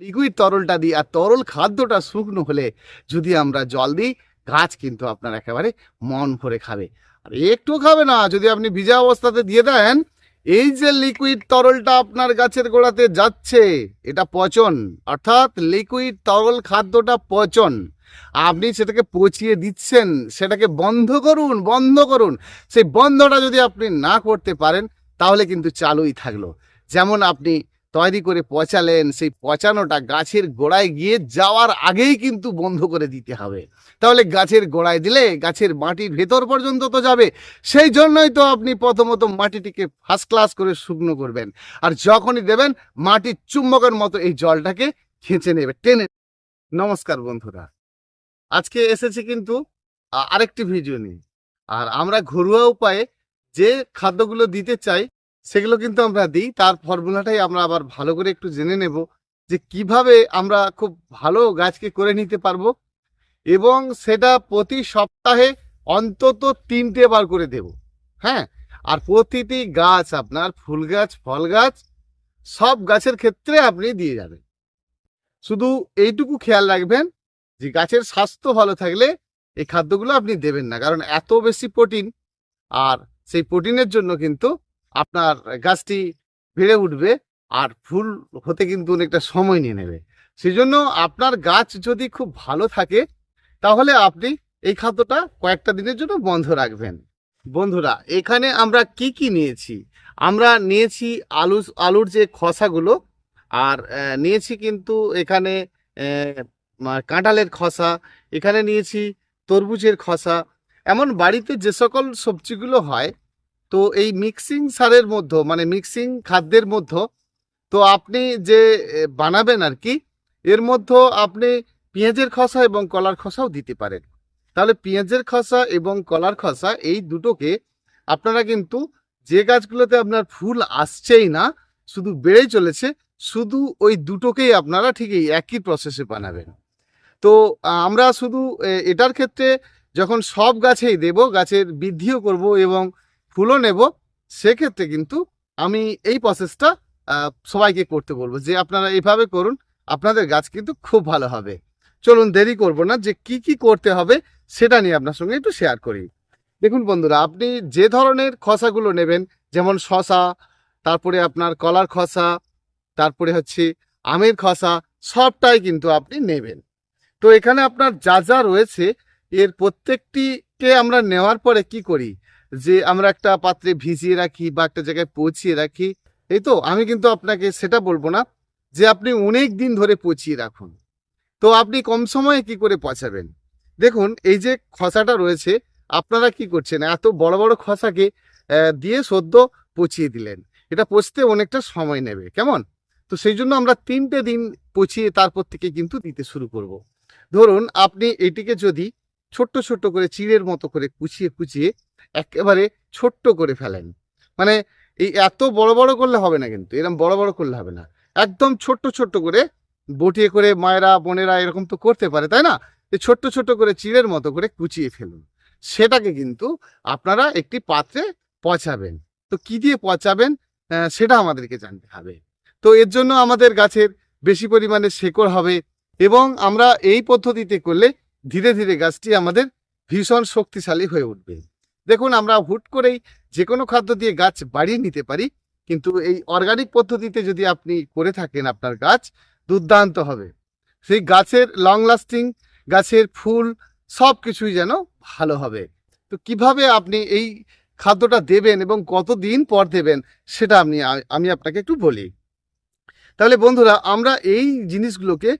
Liquid তরলটা দিই আর তরল খাদ্যটা শুকনো হলে যদি আমরা জল দিই, গাছ কিন্তু আপনার একেবারে মন ভরে খাবে। আর একটু খাবে না যদি আপনি ভিজা অবস্থাতে দিয়ে দেন। এই যে লিকুইড তরলটা আপনার গাছের গোড়াতে যাচ্ছে, এটা পচন, অর্থাৎ লিকুইড তরল খাদ্যটা পচন। আপনি সেটাকে পচিয়ে দিচ্ছেন, সেটাকে বন্ধ করুন, বন্ধ করুন। সেই বন্ধটা যদি আপনি না করতে পারেন তাহলে কিন্তু চালুই থাকলো। যেমন আপনি তৈরি করে পচালেন, সেই পচানোটা গাছের গোড়ায় গিয়ে যাওয়ার আগেই কিন্তু বন্ধ করে দিতে হবে। তাহলে গাছের গোড়ায় দিলে গাছের মাটির ভেতর পর্যন্ত তো যাবে। সেই জন্যই তো আপনি প্রথমত মাটিটিকে ফার্স্ট ক্লাস করে শুকনো করবেন, আর যখনই দেবেন মাটির চুম্বকের মতো এই জলটাকে খেঁচে নেবে, টেনে। নমস্কার বন্ধুরা, আজকে এসেছি কিন্তু আরেকটি ভিডিও নিয়ে। আর আমরা ঘরোয়া উপায়ে যে খাদ্যগুলো দিতে চাই সেগুলো কিন্তু আমরা দিই। তার ফর্মুলাটাই আমরা আবার ভালো করে একটু জেনে নেব যে কিভাবে আমরা খুব ভালো গাছকে করে নিতে পারবো, এবং সেটা প্রতি সপ্তাহে অন্তত 3টে বার করে দেব। হ্যাঁ, আর প্রতিটি গাছ আপনার ফুল গাছ, ফল গাছ, সব গাছের ক্ষেত্রে আপনি দিয়ে যাবেন। শুধু এইটুকু খেয়াল রাখবেন যে গাছের স্বাস্থ্য ভালো থাকলে এই খাদ্যগুলো আপনি দেবেন না, কারণ এত বেশি প্রোটিন, আর সেই প্রোটিনের জন্য কিন্তু আপনার গাছটি বেড়ে উঠবে আর ফুল হতে কিন্তু অনেকটা সময় নিয়ে নেবে। সেই জন্য আপনার গাছ যদি খুব ভালো থাকে তাহলে আপনি এই খাদ্যটা কয়েকটা দিনের জন্য বন্ধ রাখবেন। বন্ধুরা, এখানে আমরা কি কি নিয়েছি? আমরা নিয়েছি আলুর যে খোসাগুলো, আর নিয়েছি কিন্তু এখানে কাঁঠালের খোসা, এখানে নিয়েছি তরমুজের খোসা। এমন বাড়িতে যে সকল সবজিগুলো হয়, তো এই মিক্সিং সারের মধ্যে, মানে মিক্সিং খাদ্যের মধ্যে তো আপনি যে বানাবেন আর কি, এর মধ্যে আপনি পেঁয়াজের খোসা এবং কলার খোসাও দিতে পারেন। তাহলে পেঁয়াজের খোসা এবং কলার খোসা এই দুটোকে আপনারা কিন্তু যে গাছগুলোতে আপনার ফুল আসছেই না, শুধু বেড়েই চলেছে, শুধু ওই দুটোকেই আপনারা ঠিক এই একই প্রসেসে বানাবেন। তো আমরা শুধু এটার ক্ষেত্রে যখন সব গাছেই দেব, গাছের বৃদ্ধিও করব এবং ফুলও নেব, সেক্ষেত্রে কিন্তু আমি এই প্রসেসটা সবাইকে করতে বলবো যে আপনারা এইভাবে করুন, আপনাদের গাছ কিন্তু খুব ভালো হবে। চলুন দেরি করব না, যে কি কি করতে হবে সেটা নিয়ে আপনার সঙ্গে একটু শেয়ার করি। দেখুন বন্ধুরা, আপনি যে ধরনের খোসাগুলো নেবেন, যেমন শসা, তারপরে আপনার কলার খোসা, তারপরে হচ্ছে আমের খোসা, সবটাই কিন্তু আপনি নেবেন। তো এখানে আপনার যা যা রয়েছে এর প্রত্যেকটিকে আমরা নেওয়ার পরে কি করি, যে আমরা একটা পাত্রে ভিজিয়ে রাখি বা একটা জায়গায় পচিয়ে রাখি। এই তো আমি কিন্তু আপনাকে সেটা বলবো না যে আপনি অনেক দিন ধরে পচিয়ে রাখুন। তো আপনি কম সময়ে কি করে পচাবেন? দেখুন, এই যে খসাটা রয়েছে, আপনারা কি করছেন, এত বড় বড় খসাকে দিয়ে সদ্য পচিয়ে দিলেন। এটা পচতে অনেকটা সময় নেবে, কেমন? তো সেই জন্য আমরা 3টে দিন পচিয়ে তারপর থেকে কিন্তু দিতে শুরু করব। ধরুন আপনি এটিকে যদি ছোট্ট ছোট্ট করে চিড়ের মতো করে কুচিয়ে কুচিয়ে একেবারে ছোট্ট করে ফেলেন, মানে এই এত বড় বড় করলে হবে না, কিন্তু এরকম বড় বড় করলে হবে না, একদম ছোট্ট ছোট্ট করে বটিয়ে করে মায়েরা বোনেরা এরকম তো করতে পারে, তাই না? এই ছোট্ট ছোট্ট করে চিড়ের মতো করে কুচিয়ে ফেলুন। সেটাকে কিন্তু আপনারা একটি পাত্রে পচাবেন। তো কি দিয়ে পচাবেন সেটা আমাদেরকে জানতে হবে। তো এর জন্য আমাদের গাছের বেশি পরিমাণে শেকড় হবে, এবং আমরা এই পদ্ধতিতে করলে ধীরে ধীরে গাছটি আমাদের ভীষণ শক্তিশালী হয়ে উঠবে। দেখুন, আমরা হুট করেই যে কোনো খাদ্য দিয়ে গাছ বাড়িয়ে নিতে পারি, কিন্তু এই অর্গানিক পদ্ধতিতে যদি আপনি করে থাকেন আপনার গাছ দুর্দান্ত হবে। সেই গাছের লং লাস্টিং, গাছের ফুল সব কিছুই যেন ভালো হবে। তো কিভাবে আপনি এই খাদ্যটা দেবেন এবং কতদিন পর দেবেন সেটা আমি আপনাকে একটু বলি। তাহলে বন্ধুরা, আমরা এই জিনিসগুলোকে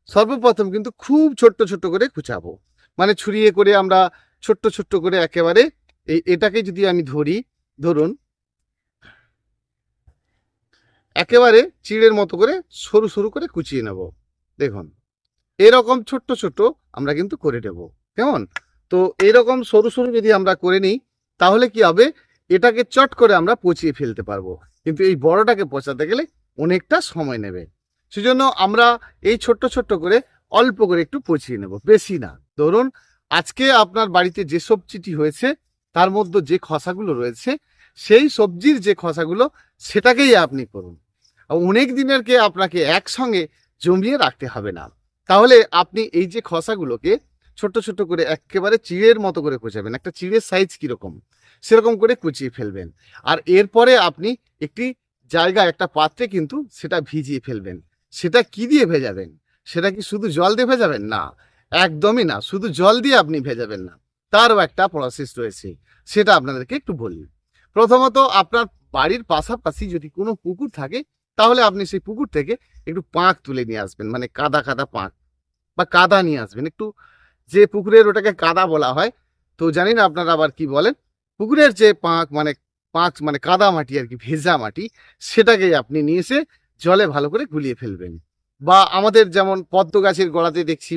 সর্বপ্রথম কিন্তু খুব ছোট্ট ছোট্ট করে কুচাবো, মানে ছুরিয়ে করে আমরা ছোট্ট ছোট্ট করে একেবারে এটাকে যদি আমি ধরুন একেবারে চিড়ের মতো করে সরু সরু করে কুচিয়ে নেব। দেখুন, এরকম ছোট্ট ছোট্ট আমরা কিন্তু করে নেব, কেমন? তো এইরকম সরু সরু যদি আমরা করে নিই তাহলে কি হবে, এটাকে চট করে আমরা পচিয়ে ফেলতে পারবো। কিন্তু এই বড়টাকে পচাতে গেলে অনেকটা সময় নেবে। সেজন্য আমরা এই ছোট্ট ছোট্ট করে অল্প করে একটু পচিয়ে নেব, বেশি না। ধরুন আজকে আপনার বাড়িতে যে সবজিটি হয়েছে তার মধ্যে যে খসাগুলো রয়েছে, সেই সবজির যে খসাগুলো সেটাকেই আপনি করুন। অনেক দিনেরকে আপনাকে একসঙ্গে জমিয়ে রাখতে হবে না। তাহলে আপনি এই যে খসাগুলোকে ছোট ছোট করে একেবারে চিড়ের মতো করে কুচাবেন, একটা চিড়ের সাইজ কীরকম সেরকম করে কুচিয়ে ফেলবেন। আর এরপরে আপনি একটি জায়গায় একটা পাত্রে কিন্তু সেটা ভিজিয়ে ফেলবেন। সেটা কি দিয়ে ভেজাবেন? সেটা কি শুধু জল দিয়ে ভেজাবেন? না, একদমই না, শুধু জল দিয়ে আপনি ভেজাবেন না, তারও একটা প্রসেস রয়েছে, সেটা আপনাদেরকে একটু বলি। প্রথমত আপনার বাড়ির পাশাপাশি যদি কোনো পুকুর থাকে তাহলে আপনি সেই পুকুর থেকে একটু পাঁক তুলে নিয়ে আসবেন, মানে কাদা কাদা পাঁক বা কাদা নিয়ে আসবেন একটু, যে পুকুরের ওটাকে কাদা বলা হয়, তো জানি না আপনারা আবার কি বলেন। পুকুরের যে পাঁক মানে কাদা মাটি আর কি, ভেজা মাটি, সেটাকেই আপনি নিয়ে এসে জলে ভালো করে গুলিয়ে ফেলবেন। বা আমাদের যেমন পদ্ম গাছের গোড়াতে দেখছি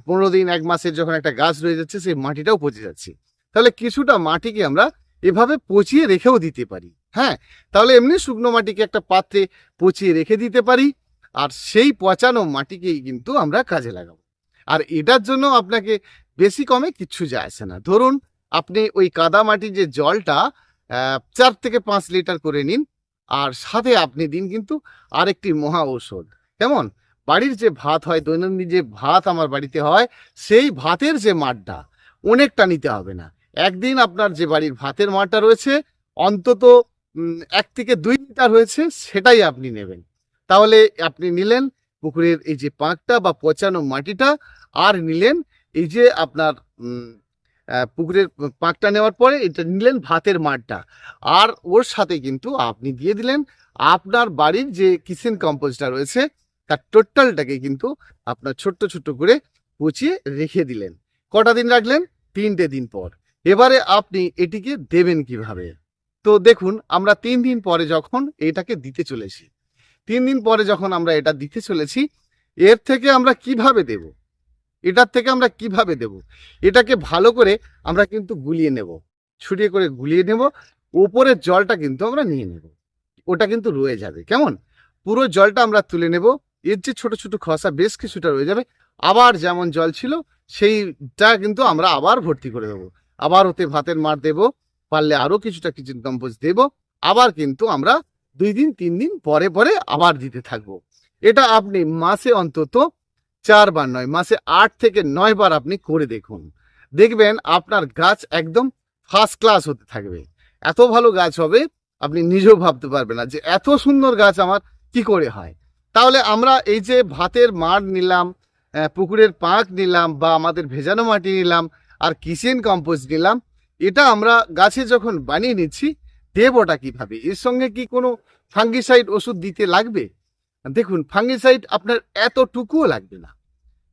15 দিন 1 মাসের যখন একটা গাছ রয়ে যাচ্ছে সেই মাটিটাও পচে যাচ্ছে, তাহলে কিছুটা মাটিকে আমরা এভাবে পচিয়ে রেখেও দিতে পারি। হ্যাঁ, তাহলে এমনি শুকনো মাটিকে একটা পাত্রে পচিয়ে রেখে দিতে পারি, আর সেই পচানো মাটিকেই কিন্তু আমরা কাজে লাগাবো। আর এটার জন্য আপনাকে বেশি কমে কিচ্ছু যায় আসে না। ধরুন আপনি ওই কাদা মাটির যে জলটা 4 থেকে 5 লিটার করে নিন, আর সাথে আপনি দিন কিন্তু আরেকটি মহা ঔষধ। কেমন? বাড়ির যে ভাত হয়, দৈনন্দিন যে ভাত আমার বাড়িতে হয়, সেই ভাতের যে মাড়টা অনেকটা নিতে হবে না। একদিন আপনার যে বাড়ির ভাতের মাড়টা রয়েছে অন্তত 1 থেকে 2 লিটার হয়েছে, সেটাই আপনি নেবেন। তাহলে আপনি নিলেন পুকুরের এই যে পাঁকটা বা পচানো মাটিটা, আর নিলেন এই যে আপনার পুকুরের পাঁকটা নেওয়ার পরে এটা নিলেন ভাতের মাড়টা, আর ওর সাথে কিন্তু আপনি দিয়ে দিলেন আপনার বাড়ির যে কিচেন কম্পোস্টটা রয়েছে তার টোটালটাকে কিন্তু আপনার ছোট্ট ছোট্ট করে পচিয়ে রেখে দিলেন। কটা দিন রাখলেন? 3টে দিন পর। এবারে আপনি এটিকে দেবেন কিভাবে? তো দেখুন, আমরা 3 দিন পরে যখন এটাকে দিতে চলেছি, 3 দিন পরে যখন আমরা এটা দিতে চলেছি, এর থেকে আমরা কিভাবে দেব? এটার থেকে আমরা কিভাবে দেব? এটাকে ভালো করে আমরা কিন্তু গুলিয়ে নেব, ছুটিয়ে করে গুলিয়ে নেব। ওপরের জলটা কিন্তু আমরা নিয়ে নেব, ওটা কিন্তু রয়ে যাবে। কেমন? পুরো জলটা আমরা তুলে নেব, এর যে ছোট ছোট খসা বেশ কিছুটা রয়ে যাবে, আবার যেমন জল ছিল সেইটা কিন্তু আমরা আবার ভর্তি করে দেবো। আবার ওতে ভাতের মাড় দেব, পারলে আরও কিছুটা কিচেন কম্পোস্ট দেব, আবার কিন্তু আমরা 2 দিন 3 দিন পরে পরে আবার দিতে থাকবো। এটা আপনি মাসে অন্তত 4 বার নয়, মাসে 8 থেকে 9 বার আপনি করে দেখুন। দেখবেন আপনার গাছ একদম ফার্স্ট ক্লাস হতে থাকবে। এত ভালো গাছ হবে আপনি নিজেও ভাবতে পারবেন না যে এত সুন্দর গাছ আমার কি করে হয়। তাহলে আমরা এই যে ভাতের মাড় নিলাম, পুকুরের পাঁক নিলাম, বা আমাদের ভেজানো মাটি নিলাম, আর কিচেন কম্পোস্ট নিলাম, এটা আমরা গাছে যখন বানিয়ে নিচ্ছি, দেবটা কিভাবে? এর সঙ্গে কি কোনো ফাঙ্গিসাইড ওষুধ দিতে লাগবে? দেখুন, ফাঙ্গিসাইড আপনার এতটুকুও লাগবে না।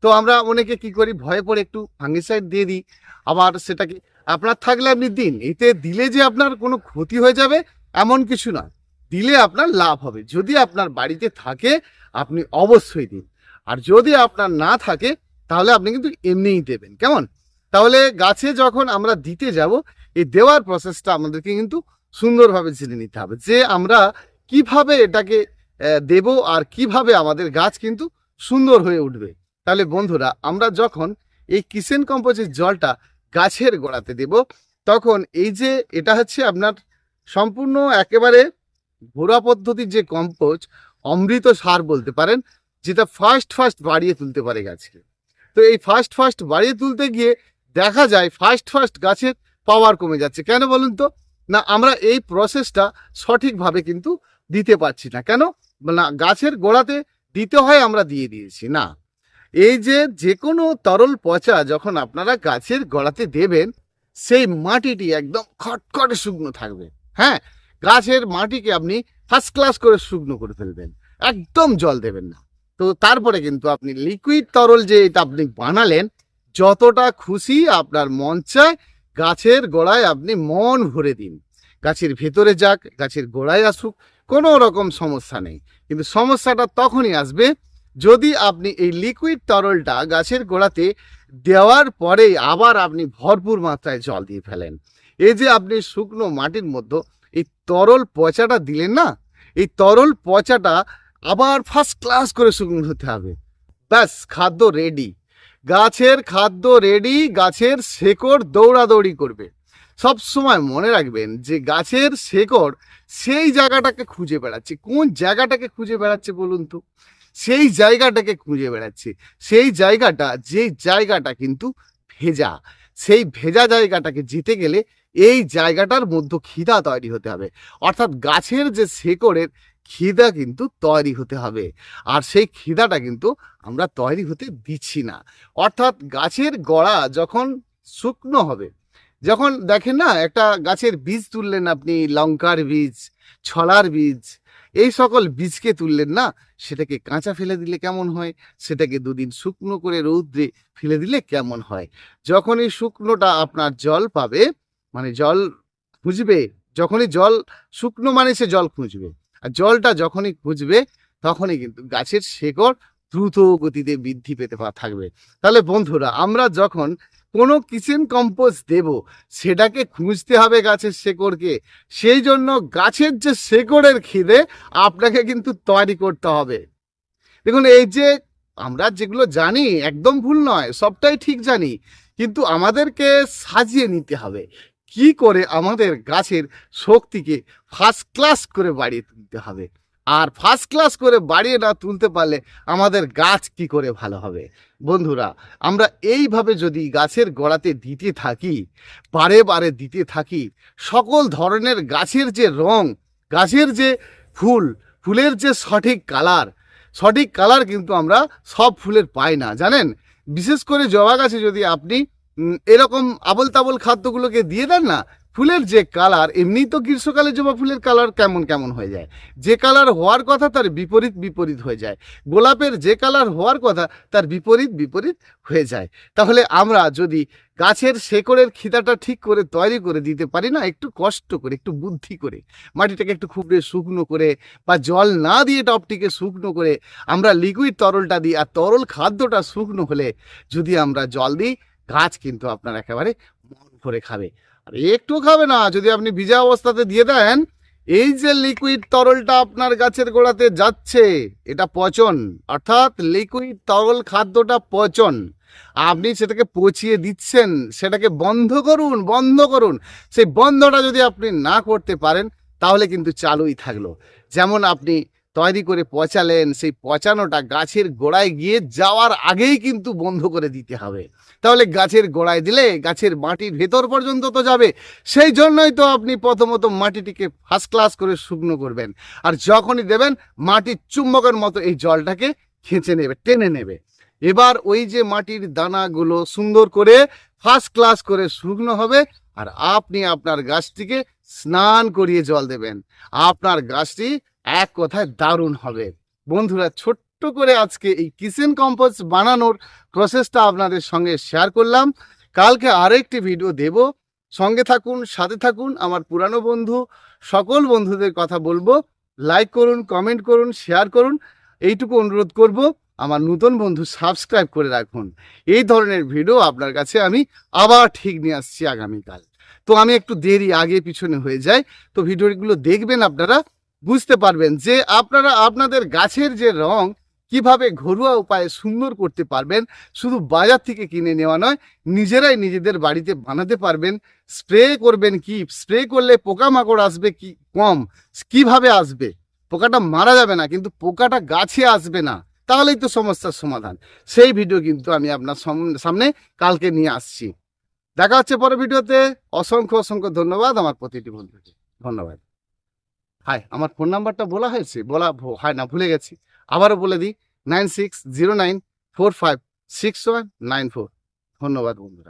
তো আমরা অনেকে কি করি, ভয়ে পড়ে একটু ফাঙ্গিসাইড দিয়ে দিই। আবার সেটাকে আপনার থাকলে আপনি দিন, এতে দিলে যে আপনার কোনো ক্ষতি হয়ে যাবে এমন কিছু না, দিলে আপনার লাভ হবে। যদি আপনার বাড়িতে থাকে আপনি অবশ্যই দিন, আর যদি আপনার না থাকে তাহলে আপনি কিন্তু এমনিই দেবেন। কেমন? তাহলে গাছে যখন আমরা দিতে যাব, এই দেওয়ার প্রসেসটা আমাদেরকে কিন্তু সুন্দরভাবে জেনে নিতে হবে যে আমরা কিভাবে এটাকে দেব, আর কিভাবে আমাদের গাছ কিন্তু সুন্দর হয়ে উঠবে। তাহলে বন্ধুরা, আমরা যখন এই কিচেন কম্পোস্টের জলটা গাছের গোড়াতে দেব, তখন এই যে এটা হচ্ছে আপনার সম্পূর্ণ একেবারে ঘরোয়া পদ্ধতির যে কম্পোস্ট, অমৃত সার বলতে পারেন, যেটা ফার্স্ট বাড়িয়ে তুলতে পারে গাছকে। তো এই ফার্স্ট বাড়িয়ে তুলতে গিয়ে দেখা যায় ফার্স্ট গাছের পাওয়ার কমে যাচ্ছে। কেন বলুন তো? না, আমরা এই প্রসেসটা সঠিকভাবে কিন্তু দিতে পারছি না। কেন না? গাছের গোড়াতে দিতে হয়, আমরা দিয়ে দিয়েছি না। এই যে কোনো তরল পচা যখন আপনারা গাছের গোড়াতে দেবেন, সেই মাটিটি একদম খটখটে শুকনো থাকবে। হ্যাঁ, গাছের মাটিকে আপনি ফার্স্ট ক্লাস করে শুকনো করে ফেলবেন, একদম জল দেবেন না। তো তারপরে কিন্তু আপনি লিকুইড তরল যে এটা আপনি বানালেন, যতটা খুশি আপনার মন চায় গাছের গোড়ায় আপনি মন ভরে দিন। গাছের ভেতরে যাক, গাছের গোড়ায় আসুক, কোনো রকম সমস্যা নেই। কিন্তু সমস্যাটা তখনই আসবে যদি আপনি এই লিকুইড তরলটা গাছের গোড়াতে দেওয়ার পরে আবার আপনি ভরপুর মাত্রায় জল দিয়ে ফেলেন। এই যে আপনি শুকনো মাটির মধ্যে এই তরল পচাটা দিলেন না, এই তরল পচাটা আবার ফার্স্ট ক্লাস করে শুকনো হতে হবে। ব্যাস, খাদ্য রেডি, গাছের খাদ্য রেডি, গাছের শেকড় দৌড়াদৌড়ি করবে। সব সময় মনে রাখবেন যে গাছের শেকড় সেই জায়গাটাকে খুঁজে বেড়াচ্ছে। কোন জায়গাটাকে খুঁজে বেড়াচ্ছে বলুন তো? সেই জায়গাটাকে খুঁজে বেড়াচ্ছি। সেই জায়গাটা, যেই জায়গাটা কিন্তু ভেজা, সেই ভেজা জায়গাটাকে যেতে গেলে এই জায়গাটার মধ্যে খিদা তৈরি হতে হবে। অর্থাৎ গাছের যে শেকড়ের খিদা কিন্তু তৈরি হতে হবে, আর সেই খিদাটা কিন্তু আমরা তৈরি হতে দিচ্ছি না। অর্থাৎ গাছের গোড়া যখন শুকনো হবে, যখন দেখেন না একটা গাছের বীজ তুললেন আপনি, লঙ্কার বীজ, ছলার বীজ, এই সকল বীজকে তুললেন না, সেটাকে কাঁচা ফেলে দিলে কেমন হয়, সেটাকে দুদিন শুকনো করে রৌদ্রে ফেলে দিলে কেমন হয়। যখন এই শুকনোটা আপনার জল পাবে, মানে জল খুঁজবে, যখনই জল শুকনো মানে সে জল খুঁজবে, আর জলটা যখনই খুঁজবে তখনই কিন্তু গাছের শেকড় দ্রুত গতিতে বৃদ্ধি পেতে থাকবে। তাহলে বন্ধুরা, আমরা যখন কোনো কিচেন কম্পোস্ট দেব, সেটাকে খুঁজতে হবে গাছের শেকড়কে। সেই জন্য গাছের যে শেকড়ের খিদে আপনাকে কিন্তু তৈরি করতে হবে। দেখুন, এই যে আমরা যেগুলো জানি একদম ভুল নয়, সবটাই ঠিক জানি, কিন্তু আমাদেরকে সাজিয়ে নিতে হবে কি করে আমাদের গাছের শক্তিকে ফার্স্ট ক্লাস করে বাড়িয়ে তুলতে হবে। আর ফার্স্ট ক্লাস করে বাড়িয়ে না তুলতে পারলে আমাদের গাছ কি করে ভালো হবে। বন্ধুরা, আমরা এইভাবে যদি গাছের গোড়াতে দিতে থাকি, বারে বারে দিতে থাকি, সকল ধরনের গাছের যে রং, গাছের যে ফুল, ফুলের যে সঠিক কালার কিন্তু আমরা সব ফুলের পাই না, জানেন। বিশেষ করে জবা গাছে যদি আপনি এরকম আবল তাবল খাদ্যগুলোকে দিয়ে দেন না, ফুলের যে কালার, এমনি তো গ্রীষ্মকালে জবা ফুলের কালার কেমন কেমন হয়ে যায়, যে কালার হওয়ার কথা তার বিপরীত হয়ে যায়। গোলাপের যে কালার হওয়ার কথা তার বিপরীত হয়ে যায়। তাহলে আমরা যদি গাছের শেকড়ের খিদাটা ঠিক করে তৈরি করে দিতে পারি না, একটু কষ্ট করে, একটু বুদ্ধি করে, মাটিটাকে একটু খুবড়ে শুকনো করে, বা জল না দিয়ে টপটিকে শুকনো করে আমরা লিকুইড তরলটা দিই, আর তরল খাদ্যটা শুকনো হলে যদি আমরা জল দিই, গাছ কিন্তু আপনার একেবারে মন ভরে খাবে। আর একটু খাবে না, যদি আপনি ভিজা অবস্থাতে দিয়ে দেন, এই যে লিকুইড তরলটা আপনার গাছের গোড়াতে যাচ্ছে, এটা পচন, অর্থাৎ লিকুইড তরল খাদ্যটা পচন। আপনি সেটাকে পচিয়ে দিচ্ছেন, সেটাকে বন্ধ করুন। সেই বন্ধটা যদি আপনি না করতে পারেন, তাহলে কিন্তু চালুই থাকলো। যেমন আপনি তৈরি করে পচালেন, সেই পচানোটা গাছের গোড়ায় গিয়ে যাওয়ার আগেই কিন্তু বন্ধ করে দিতে হবে। তাহলে গাছের গোড়ায় দিলে গাছের মাটির ভেতর পর্যন্ত তো যাবে। সেই জন্যই তো আপনি প্রথমত মাটিটিকে ফার্স্ট ক্লাস করে শুকনো করবেন, আর যখনই দেবেন মাটির চুম্বকের মতো এই জলটাকে খেঁচে নেবে, টেনে নেবে। এবার ওই যে মাটির দানাগুলো সুন্দর করে ফার্স্ট ক্লাস করে শুকনো হবে, আর আপনি আপনার গাছটিকে স্নান করিয়ে জল দেবেন। আপনার গাছটি এক কথায় দারুণ হবে। বন্ধুরা, ছোট্ট করে আজকে এই কিচেন কম্পোস্ট বানানোর প্রসেসটা আপনাদের সঙ্গে শেয়ার করলাম। কালকে আরেকটি ভিডিও দেব, সঙ্গে থাকুন, সাথে থাকুন। আমার পুরানো বন্ধু সকল বন্ধুদের কথা বলবো, লাইক করুন, কমেন্ট করুন, শেয়ার করুন, এইটুকু অনুরোধ করব। আমার নতুন বন্ধু সাবস্ক্রাইব করে রাখুন। এই ধরনের ভিডিও আপনার কাছে আমি আবার ঠিক নিয়ে আসছি আগামীকাল। তো আমি একটু দেরি আগে পিছনে হয়ে যাই, তো ভিডিওগুলো দেখবেন, আপনারা বুঝতে পারবেন যে আপনারা আপনাদের গাছের যে রং কিভাবে ঘরোয়া উপায়ে সুন্দর করতে পারবেন। শুধু বাজার থেকে কিনে নেওয়া নয়, নিজেরাই নিজেদের বাড়িতে বানাতে পারবেন। স্প্রে করবেন, কি স্প্রে করলে পোকামাকড় আসবে কি কম, কিভাবে আসবে, পোকাটা মারা যাবে না, কিন্তু পোকাটা গাছে আসবে না, তাহলেই তো সমস্যার সমাধান। সেই ভিডিও কিন্তু আমি আপনার সামনে কালকে নিয়ে আসছি। দেখা হচ্ছে পরের ভিডিওতে। অসংখ্য ধন্যবাদ আমার প্রতিটি বন্ধুকে, ধন্যবাদ। হাই, আমার ফোন নাম্বারটা বলা হয়েছে, হয় না, ভুলে গেছি, আবারও বলে দিই, 9609456194। ধন্যবাদ বন্ধুরা।